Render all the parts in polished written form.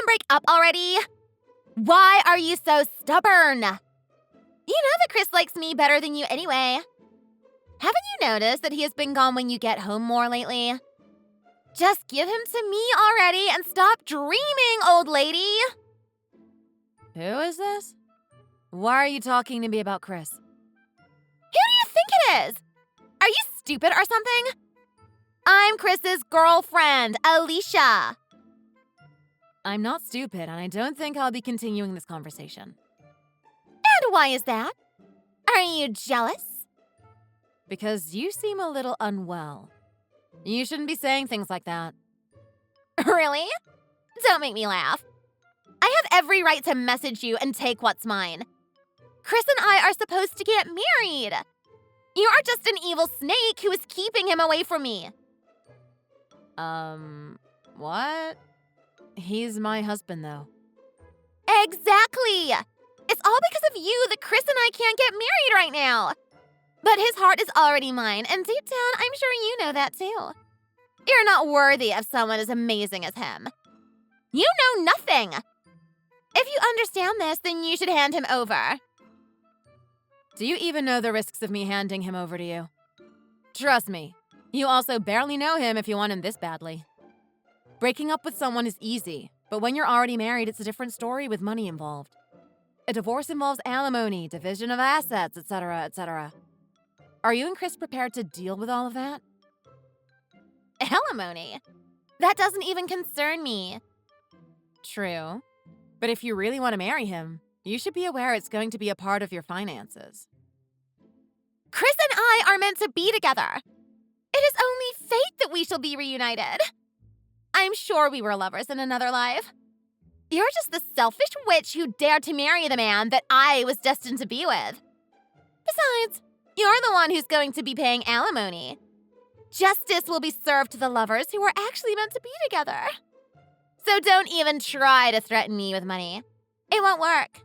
break up already? Why are you so stubborn? You know that Chris likes me better than you anyway. Haven't you noticed that he has been gone when you get home more lately? Just give him to me already and stop dreaming, old lady. Who is this? Why are you talking to me about Chris? Who do you think it is? Are you stupid or something? I'm Chris's girlfriend, Alicia. I'm not stupid, and I don't think I'll be continuing this conversation. And why is that? Are you jealous? Because you seem a little unwell. You shouldn't be saying things like that. Really? Don't make me laugh. I have every right to message you and take what's mine. Chris and I are supposed to get married. You are just an evil snake who is keeping him away from me. What? He's my husband, though. Exactly! It's all because of you that Chris and I can't get married right now. But his heart is already mine, and deep down, I'm sure you know that too. You're not worthy of someone as amazing as him. You know nothing. If you understand this, then you should hand him over. Do you even know the risks of me handing him over to you? Trust me, you also barely know him if you want him this badly. Breaking up with someone is easy, but when you're already married, it's a different story with money involved. A divorce involves alimony, division of assets, etc., etc. Are you and Chris prepared to deal with all of that? Alimony? That doesn't even concern me. True. But if you really want to marry him, you should be aware it's going to be a part of your finances. Chris and I are meant to be together. It is only fate that we shall be reunited. I'm sure we were lovers in another life. You're just the selfish witch who dared to marry the man that I was destined to be with. Besides, you're the one who's going to be paying alimony. Justice will be served to the lovers who were actually meant to be together. So don't even try to threaten me with money. It won't work.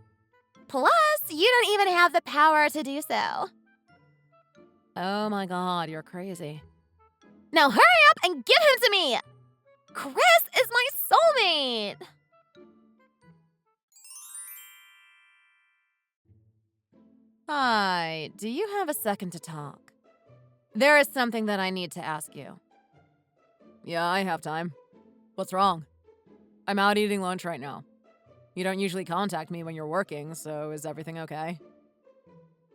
Plus, you don't even have the power to do so. Oh my god, you're crazy. Now hurry up and give him to me! Chris is my soulmate! Hi, do you have a second to talk? There is something that I need to ask you. Yeah, I have time. What's wrong? I'm out eating lunch right now. You don't usually contact me when you're working, so is everything okay?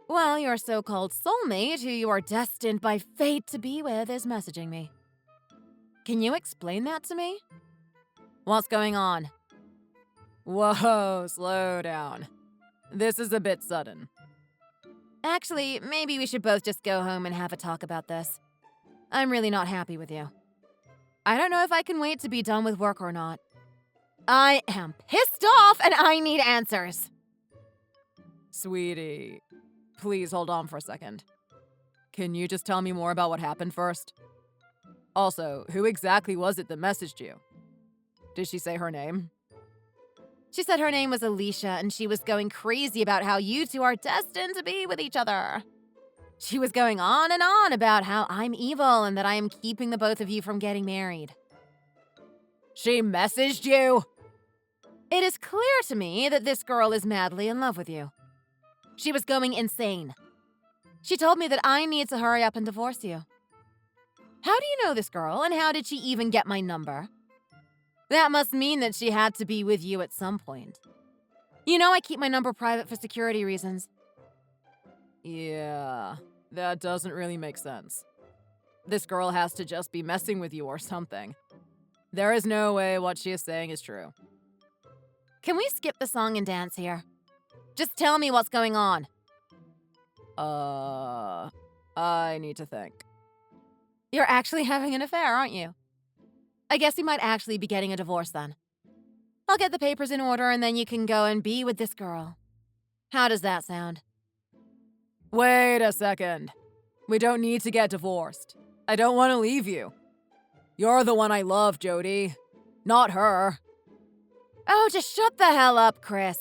Well, your so-called soulmate, who you are destined by fate to be with, is messaging me. Can you explain that to me? What's going on? Whoa, slow down. This is a bit sudden. Actually, maybe we should both just go home and have a talk about this. I'm really not happy with you. I don't know if I can wait to be done with work or not. I am pissed off and I need answers. Sweetie, please hold on for a second. Can you just tell me more about what happened first? Also, who exactly was it that messaged you? Did she say her name? She said her name was Alicia, and she was going crazy about how you two are destined to be with each other. She was going on and on about how I'm evil and that I am keeping the both of you from getting married. She messaged you? It is clear to me that this girl is madly in love with you. She was going insane. She told me that I need to hurry up and divorce you. How do you know this girl, and how did she even get my number? That must mean that she had to be with you at some point. You know I keep my number private for security reasons. Yeah, that doesn't really make sense. This girl has to just be messing with you or something. There is no way what she is saying is true. Can we skip the song and dance here? Just tell me what's going on. I need to think. You're actually having an affair, aren't you? I guess you might actually be getting a divorce then. I'll get the papers in order and then you can go and be with this girl. How does that sound? Wait a second. We don't need to get divorced. I don't want to leave you. You're the one I love, Jody. Not her. Oh, just shut the hell up, Chris.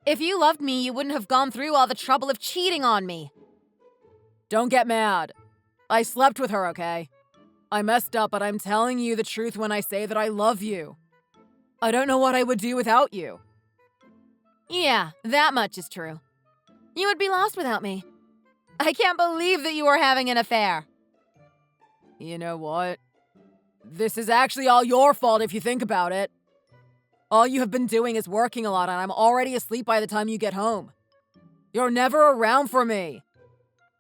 If you loved me, you wouldn't have gone through all the trouble of cheating on me. Don't get mad. I slept with her, okay? I messed up, but I'm telling you the truth when I say that I love you. I don't know what I would do without you. Yeah, that much is true. You would be lost without me. I can't believe that you were having an affair. You know what? This is actually all your fault if you think about it. All you have been doing is working a lot, and I'm already asleep by the time you get home. You're never around for me.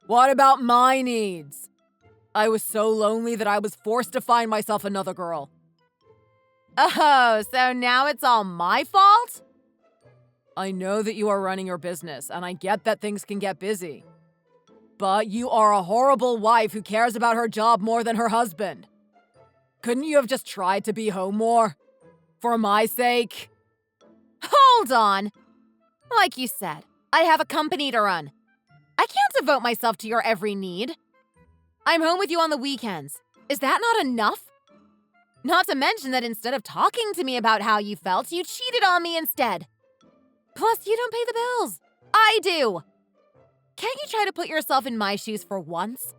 What about my needs? I was so lonely that I was forced to find myself another girl. Oh, so now it's all my fault? I know that you are running your business, and I get that things can get busy. But you are a horrible wife who cares about her job more than her husband. Couldn't you have just tried to be home more? For my sake? Hold on. Like you said, I have a company to run. I can't devote myself to your every need. I'm home with you on the weekends. Is that not enough? Not to mention that instead of talking to me about how you felt, you cheated on me instead. Plus, you don't pay the bills. I do. Can't you try to put yourself in my shoes for once?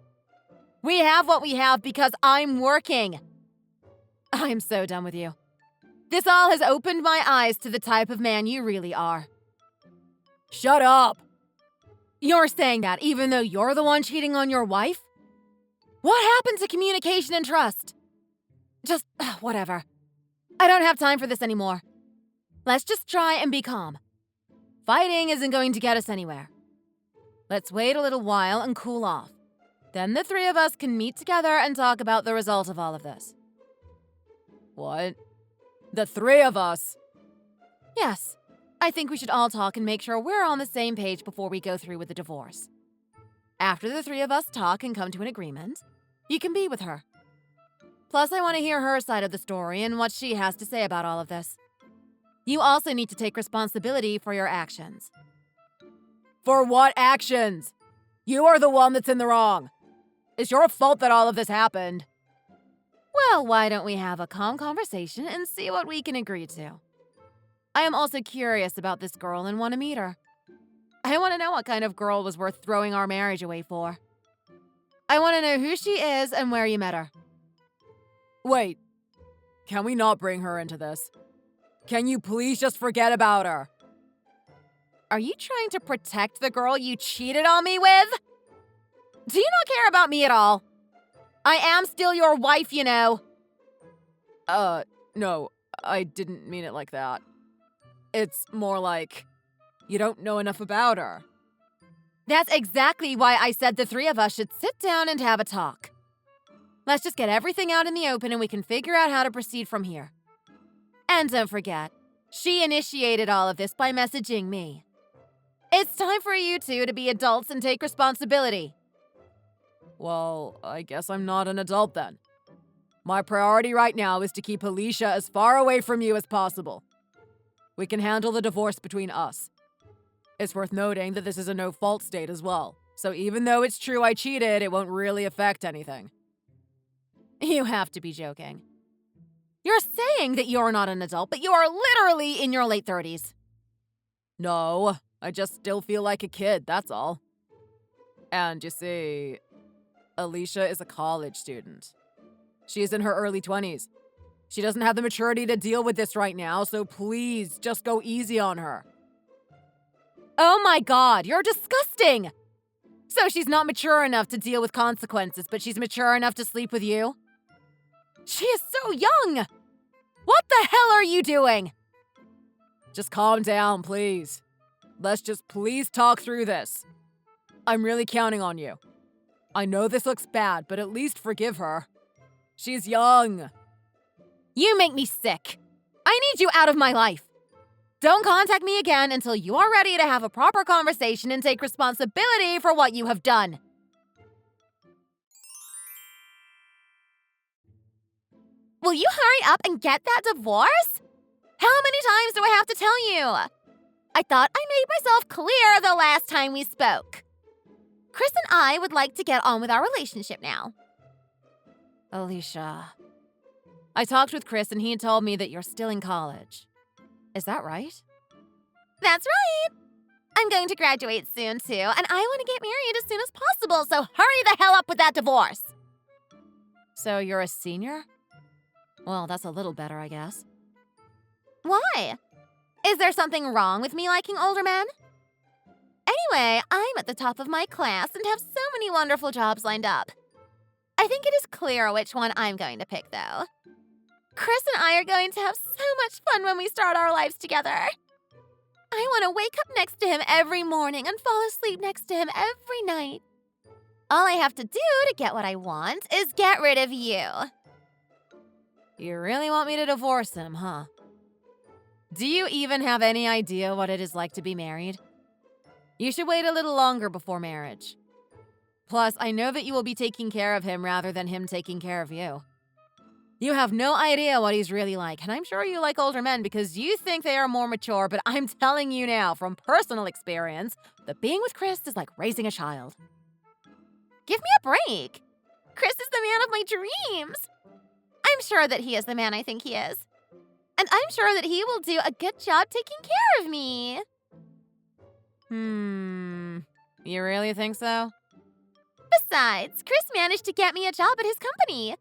We have what we have because I'm working. I'm so done with you. This all has opened my eyes to the type of man you really are. Shut up! You're saying that even though you're the one cheating on your wife? What happened to communication and trust? Just, whatever. I don't have time for this anymore. Let's just try and be calm. Fighting isn't going to get us anywhere. Let's wait a little while and cool off. Then the three of us can meet together and talk about the result of all of this. What? The three of us? Yes. I think we should all talk and make sure we're on the same page before we go through with the divorce. After the three of us talk and come to an agreement, you can be with her. Plus, I want to hear her side of the story and what she has to say about all of this. You also need to take responsibility for your actions. For what actions? You are the one that's in the wrong. It's your fault that all of this happened. Well, why don't we have a calm conversation and see what we can agree to? I am also curious about this girl and want to meet her. I want to know what kind of girl was worth throwing our marriage away for. I want to know who she is and where you met her. Wait, can we not bring her into this? Can you please just forget about her? Are you trying to protect the girl you cheated on me with? Do you not care about me at all? I am still your wife, you know. No, I didn't mean it like that. It's more like, you don't know enough about her. That's exactly why I said the three of us should sit down and have a talk. Let's just get everything out in the open and we can figure out how to proceed from here. And don't forget, she initiated all of this by messaging me. It's time for you two to be adults and take responsibility. Well, I guess I'm not an adult then. My priority right now is to keep Alicia as far away from you as possible. We can handle the divorce between us. It's worth noting that this is a no-fault state as well, so even though it's true I cheated, it won't really affect anything. You have to be joking. You're saying that you're not an adult, but you are literally in your late 30s. No, I just still feel like a kid, that's all. And you see, Alicia is a college student. She's in her early 20s. She doesn't have the maturity to deal with this right now, so please, just go easy on her. Oh my god, you're disgusting! So she's not mature enough to deal with consequences, but she's mature enough to sleep with you? She is so young! What the hell are you doing? Just calm down, please. Let's just please talk through this. I'm really counting on you. I know this looks bad, but at least forgive her. She's young. You make me sick. I need you out of my life. Don't contact me again until you are ready to have a proper conversation and take responsibility for what you have done. Will you hurry up and get that divorce? How many times do I have to tell you? I thought I made myself clear the last time we spoke. Chris and I would like to get on with our relationship now. Alicia. I talked with Chris and he told me that you're still in college. Is that right? That's right. I'm going to graduate soon too, and I want to get married as soon as possible, so hurry the hell up with that divorce. So you're a senior? Well, that's a little better, I guess. Why? Is there something wrong with me liking older men? Anyway, I'm at the top of my class and have so many wonderful jobs lined up. I think it is clear which one I'm going to pick, though. Chris and I are going to have so much fun when we start our lives together. I want to wake up next to him every morning and fall asleep next to him every night. All I have to do to get what I want is get rid of you. You really want me to divorce him, huh? Do you even have any idea what it is like to be married? You should wait a little longer before marriage. Plus, I know that you will be taking care of him rather than him taking care of you. You have no idea what he's really like, and I'm sure you like older men because you think they are more mature, but I'm telling you now, from personal experience, that being with Chris is like raising a child. Give me a break. Chris is the man of my dreams. I'm sure that he is the man I think he is. And I'm sure that he will do a good job taking care of me. You really think so? Besides, Chris managed to get me a job at his company.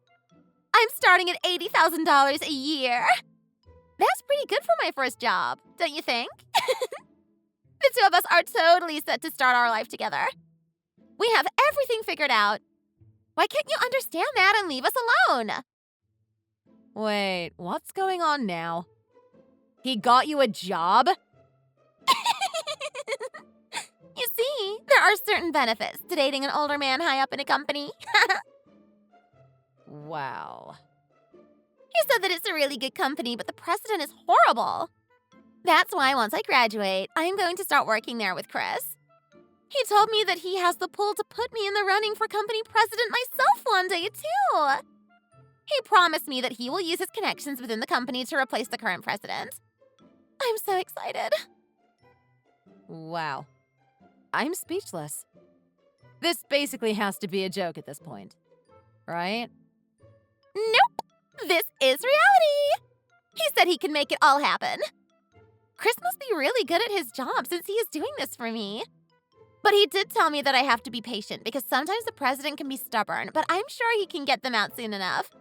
I'm starting at $80,000 a year. That's pretty good for my first job, don't you think? The two of us are totally set to start our life together. We have everything figured out. Why can't you understand that and leave us alone? Wait, what's going on now? He got you a job? You see, there are certain benefits to dating an older man high up in a company. Wow. He said that it's a really good company, but the president is horrible. That's why once I graduate, I'm going to start working there with Chris. He told me that he has the pull to put me in the running for company president myself one day, too. He promised me that he will use his connections within the company to replace the current president. I'm so excited. Wow. I'm speechless. This basically has to be a joke at this point, right? Nope. This is reality. He said he can make it all happen. Chris must be really good at his job since he is doing this for me. But he did tell me that I have to be patient because sometimes the president can be stubborn, but I'm sure he can get them out soon enough.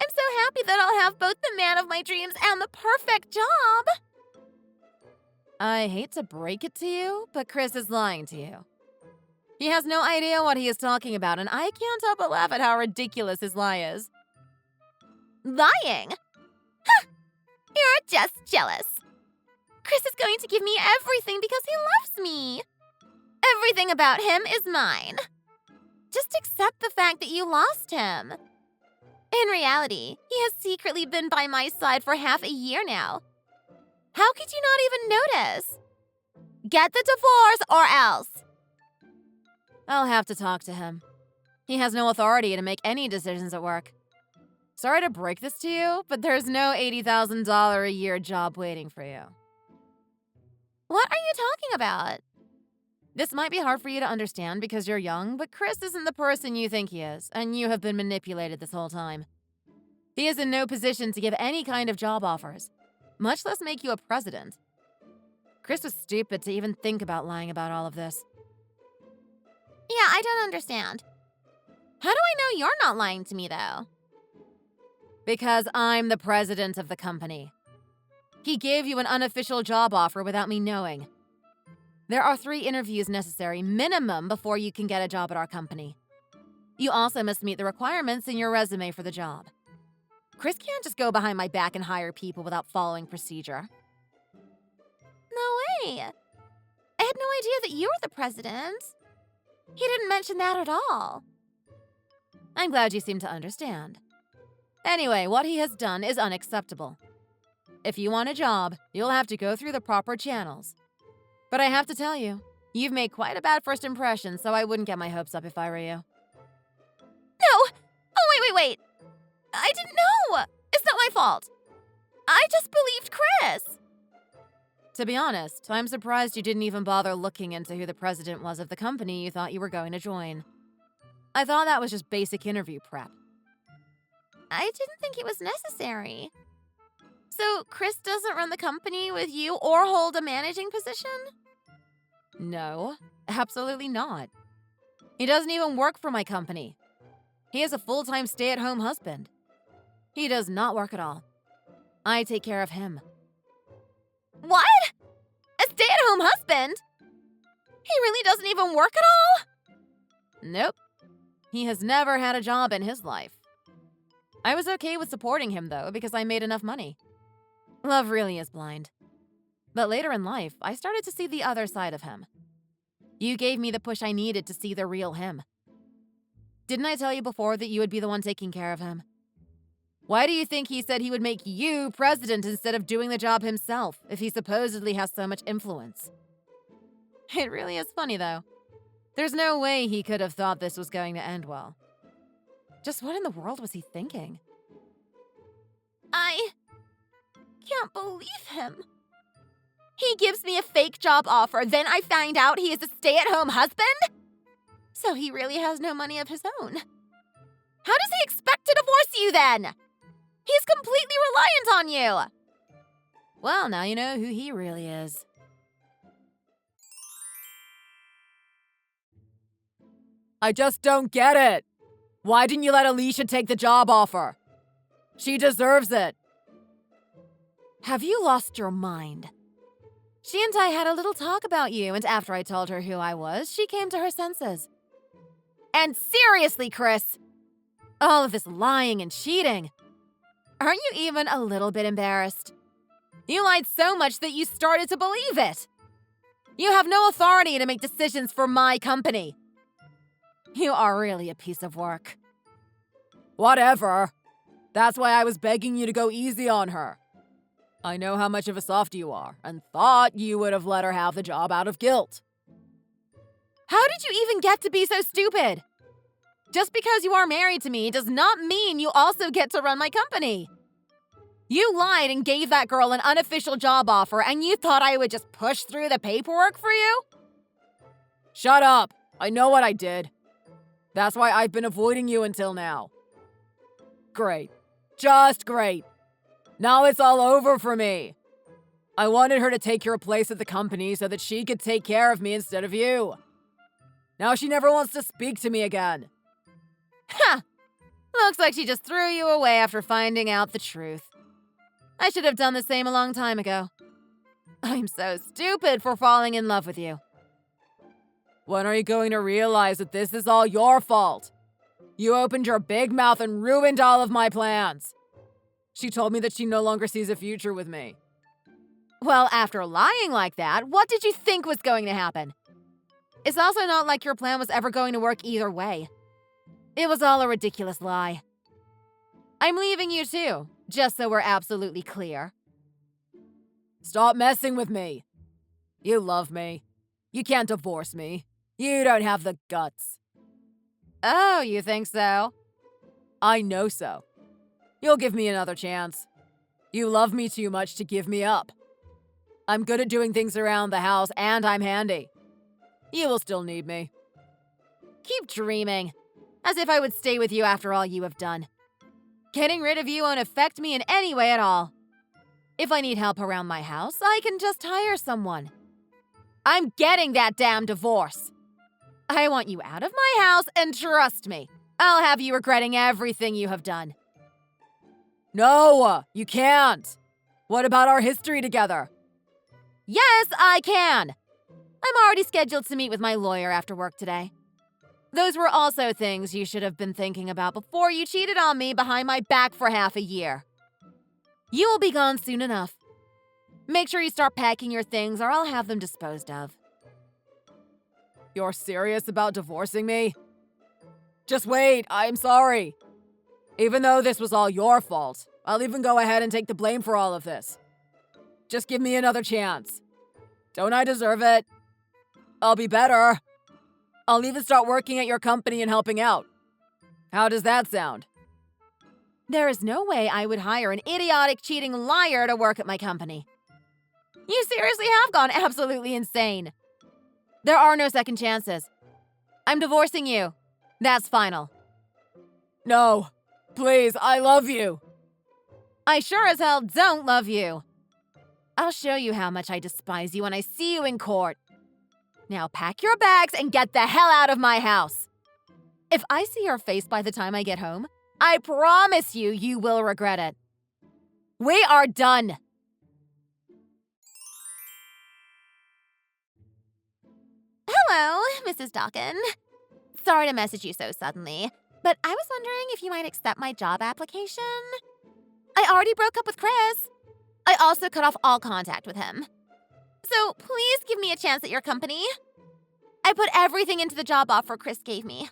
I'm so happy that I'll have both the man of my dreams and the perfect job. I hate to break it to you, but Chris is lying to you. He has no idea what he is talking about, and I can't help but laugh at how ridiculous his lie is. Lying? Huh. You're just jealous. Chris is going to give me everything because he loves me. Everything about him is mine. Just accept the fact that you lost him. In reality, he has secretly been by my side for half a year now. How could you not even notice? Get the divorce or else. I'll have to talk to him. He has no authority to make any decisions at work. Sorry to break this to you, but there's no $80,000 a year job waiting for you. What are you talking about? This might be hard for you to understand because you're young, but Chris isn't the person you think he is, and you have been manipulated this whole time. He is in no position to give any kind of job offers, much less make you a president. Chris was stupid to even think about lying about all of this. Yeah, I don't understand. How do I know you're not lying to me, though? Because I'm the president of the company. He gave you an unofficial job offer without me knowing. There are 3 interviews necessary, minimum, before you can get a job at our company. You also must meet the requirements in your resume for the job. Chris can't just go behind my back and hire people without following procedure. No way. I had no idea that you were the president. He didn't mention that at all. I'm glad you seem to understand. Anyway, what he has done is unacceptable. If you want a job, you'll have to go through the proper channels. But I have to tell you, you've made quite a bad first impression, so I wouldn't get my hopes up if I were you. No! Oh, wait. I didn't know! It's not my fault. I just believed Chris. To be honest, I'm surprised you didn't even bother looking into who the president was of the company you thought you were going to join. I thought that was just basic interview prep. I didn't think it was necessary. So Chris doesn't run the company with you or hold a managing position? No, absolutely not. He doesn't even work for my company. He is a full-time stay-at-home husband. He does not work at all. I take care of him, What? A stay-at-home husband? He really doesn't even work at all? Nope. He has never had a job in his life. I was okay with supporting him, though, because I made enough money. Love really is blind. But later in life, I started to see the other side of him. You gave me the push I needed to see the real him. Didn't I tell you before that you would be the one taking care of him? Why do you think he said he would make you president instead of doing the job himself if he supposedly has so much influence? It really is funny, though. There's no way he could have thought this was going to end well. Just what in the world was he thinking? I can't believe him. He gives me a fake job offer, then I find out he is a stay-at-home husband? So he really has no money of his own. How does he expect to divorce you then? He's completely reliant on you. Well, now you know who he really is. I just don't get it. Why didn't you let Alicia take the job offer? She deserves it. Have you lost your mind? She and I had a little talk about you, and after I told her who I was, she came to her senses. And seriously, Chris, all of this lying and cheating. Aren't you even a little bit embarrassed? You lied so much that you started to believe it. You have no authority to make decisions for my company. You are really a piece of work. Whatever. That's why I was begging you to go easy on her. I know how much of a soft you are, and thought you would have let her have the job out of guilt. How did you even get to be so stupid? Just because you are married to me does not mean you also get to run my company. You lied and gave that girl an unofficial job offer, and you thought I would just push through the paperwork for you? Shut up. I know what I did. That's why I've been avoiding you until now. Great. Just great. Now it's all over for me. I wanted her to take your place at the company so that she could take care of me instead of you. Now she never wants to speak to me again. Ha! Looks like she just threw you away after finding out the truth. I should have done the same a long time ago. I'm so stupid for falling in love with you. When are you going to realize that this is all your fault? You opened your big mouth and ruined all of my plans. She told me that she no longer sees a future with me. Well, after lying like that, what did you think was going to happen? It's also not like your plan was ever going to work either way. It was all a ridiculous lie. I'm leaving you too, just so we're absolutely clear. Stop messing with me. You love me. You can't divorce me. You don't have the guts. Oh, you think so? I know so. You'll give me another chance. You love me too much to give me up. I'm good at doing things around the house, and I'm handy. You will still need me. Keep dreaming. As if I would stay with you after all you have done. Getting rid of you won't affect me in any way at all. If I need help around my house, I can just hire someone. I'm getting that damn divorce. I want you out of my house, and trust me, I'll have you regretting everything you have done. No, you can't. What about our history together? Yes, I can. I'm already scheduled to meet with my lawyer after work today. Those were also things you should have been thinking about before you cheated on me behind my back for half a year. You will be gone soon enough. Make sure you start packing your things or I'll have them disposed of. You're serious about divorcing me? Just wait, I'm sorry. Even though this was all your fault, I'll even go ahead and take the blame for all of this. Just give me another chance. Don't I deserve it? I'll be better. I'll even start working at your company and helping out. How does that sound? There is no way I would hire an idiotic, cheating liar to work at my company. You seriously have gone absolutely insane. There are no second chances. I'm divorcing you. That's final. No, please, I love you. I sure as hell don't love you. I'll show you how much I despise you when I see you in court. Now pack your bags and get the hell out of my house. If I see your face by the time I get home, I promise you will regret it. We are done. Hello, Mrs. Dawkin. Sorry to message you so suddenly, but I was wondering if you might accept my job application. I already broke up with Chris. I also cut off all contact with him. So please give me a chance at your company. I put everything into the job offer Chris gave me.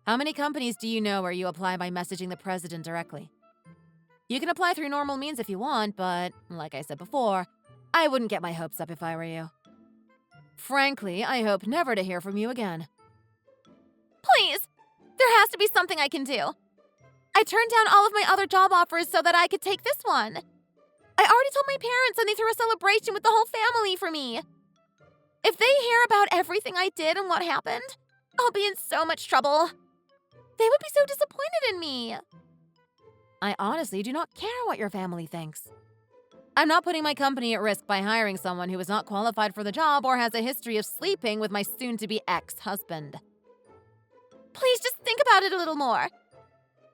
How many companies do you know where you apply by messaging the president directly? You can apply through normal means if you want, but like I said before, I wouldn't get my hopes up if I were you. Frankly, I hope never to hear from you again. Please! There has to be something I can do. I turned down all of my other job offers so that I could take this one. I already told my parents and they threw a celebration with the whole family for me. If they hear about everything I did and what happened, I'll be in so much trouble. They would be so disappointed in me. I honestly do not care what your family thinks. I'm not putting my company at risk by hiring someone who is not qualified for the job or has a history of sleeping with my soon-to-be ex-husband. Please just think about it a little more.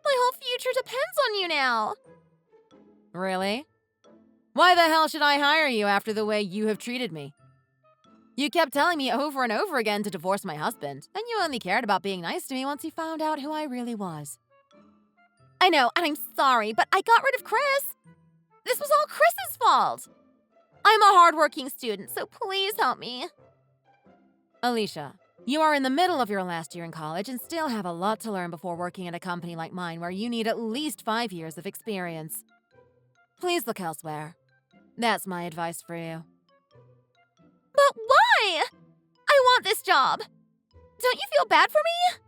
My whole future depends on you now. Really? Why the hell should I hire you after the way you have treated me? You kept telling me over and over again to divorce my husband, and you only cared about being nice to me once you found out who I really was. I know, and I'm sorry, but I got rid of Chris. This was all Chris's fault. I'm a hardworking student, so please help me. Alicia, you are in the middle of your last year in college and still have a lot to learn before working at a company like mine where you need at least 5 years of experience. Please look elsewhere. That's my advice for you. But why? I want this job. Don't you feel bad for me?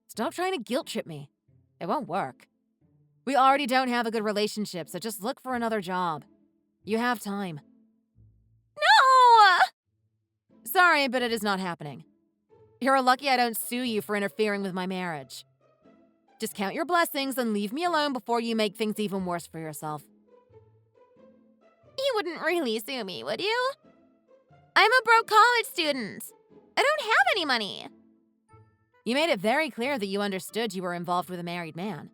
Stop trying to guilt trip me. It won't work. We already don't have a good relationship, so just look for another job. You have time. No! Sorry, but it is not happening. You're lucky I don't sue you for interfering with my marriage. Just count your blessings and leave me alone before you make things even worse for yourself. You wouldn't really sue me, would you? I'm a broke college student. I don't have any money. You made it very clear that you understood you were involved with a married man.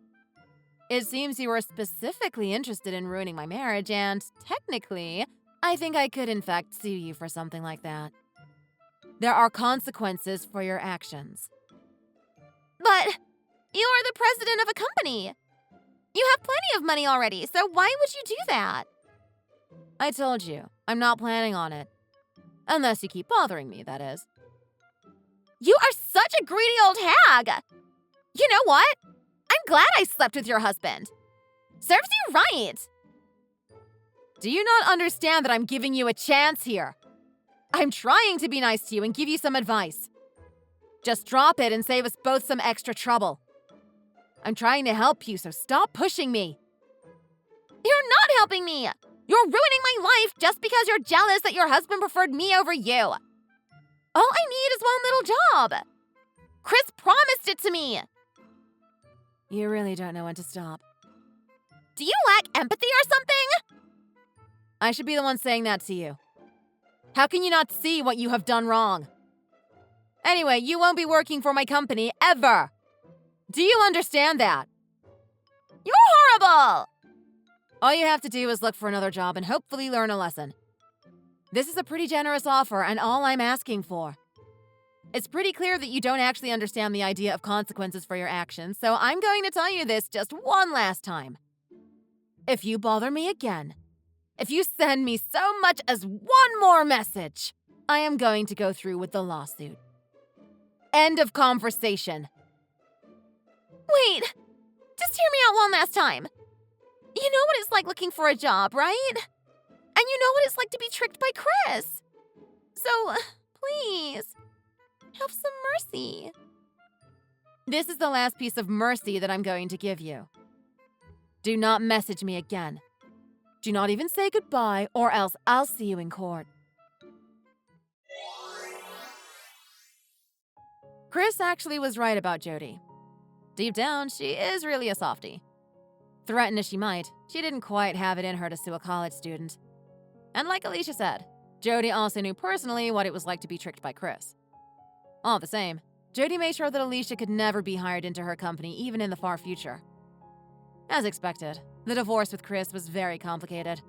It seems you were specifically interested in ruining my marriage, and technically, I think I could in fact sue you for something like that. There are consequences for your actions. But you are the president of a company. You have plenty of money already, so why would you do that? I told you, I'm not planning on it. Unless you keep bothering me, that is. You are such a greedy old hag! You know what? I'm glad I slept with your husband. Serves you right. Do you not understand that I'm giving you a chance here? I'm trying to be nice to you and give you some advice. Just drop it and save us both some extra trouble. I'm trying to help you, so stop pushing me. You're not helping me! You're ruining my life just because you're jealous that your husband preferred me over you. All I need is one little job. Chris promised it to me. You really don't know when to stop. Do you lack empathy or something? I should be the one saying that to you. How can you not see what you have done wrong? Anyway, you won't be working for my company ever. Do you understand that? You're horrible! All you have to do is look for another job and hopefully learn a lesson. This is a pretty generous offer and all I'm asking for. It's pretty clear that you don't actually understand the idea of consequences for your actions, so I'm going to tell you this just one last time. If you bother me again, if you send me so much as one more message, I am going to go through with the lawsuit. End of conversation. Wait, just hear me out one last time. You know what it's like looking for a job, right? And you know what it's like to be tricked by Chris. So, please, have some mercy. This is the last piece of mercy that I'm going to give you. Do not message me again. Do not even say goodbye, or else I'll see you in court. Chris actually was right about Jody. Deep down, she is really a softie. Threaten as she might, she didn't quite have it in her to sue a college student. And like Alicia said, Jody also knew personally what it was like to be tricked by Chris. All the same, Jody made sure that Alicia could never be hired into her company even in the far future. As expected, the divorce with Chris was very complicated.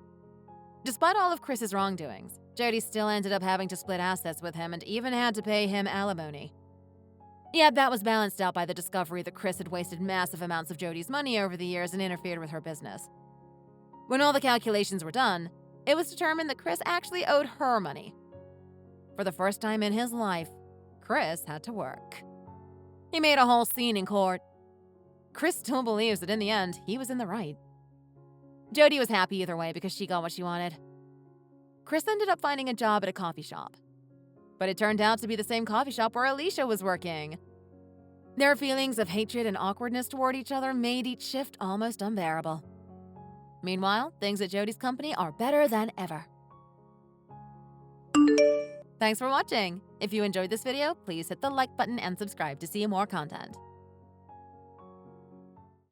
Despite all of Chris's wrongdoings, Jody still ended up having to split assets with him and even had to pay him alimony. Yet that was balanced out by the discovery that Chris had wasted massive amounts of Jody's money over the years and interfered with her business. When all the calculations were done, it was determined that Chris actually owed her money. For the first time in his life, Chris had to work. He made a whole scene in court. Chris still believes that in the end, he was in the right. Jody was happy either way because she got what she wanted. Chris ended up finding a job at a coffee shop. But it turned out to be the same coffee shop where Alicia was working. Their feelings of hatred and awkwardness toward each other made each shift almost unbearable. Meanwhile, things at Jody's company are better than ever. Thanks for watching. If you enjoyed this video, please hit the like button and subscribe to see more content.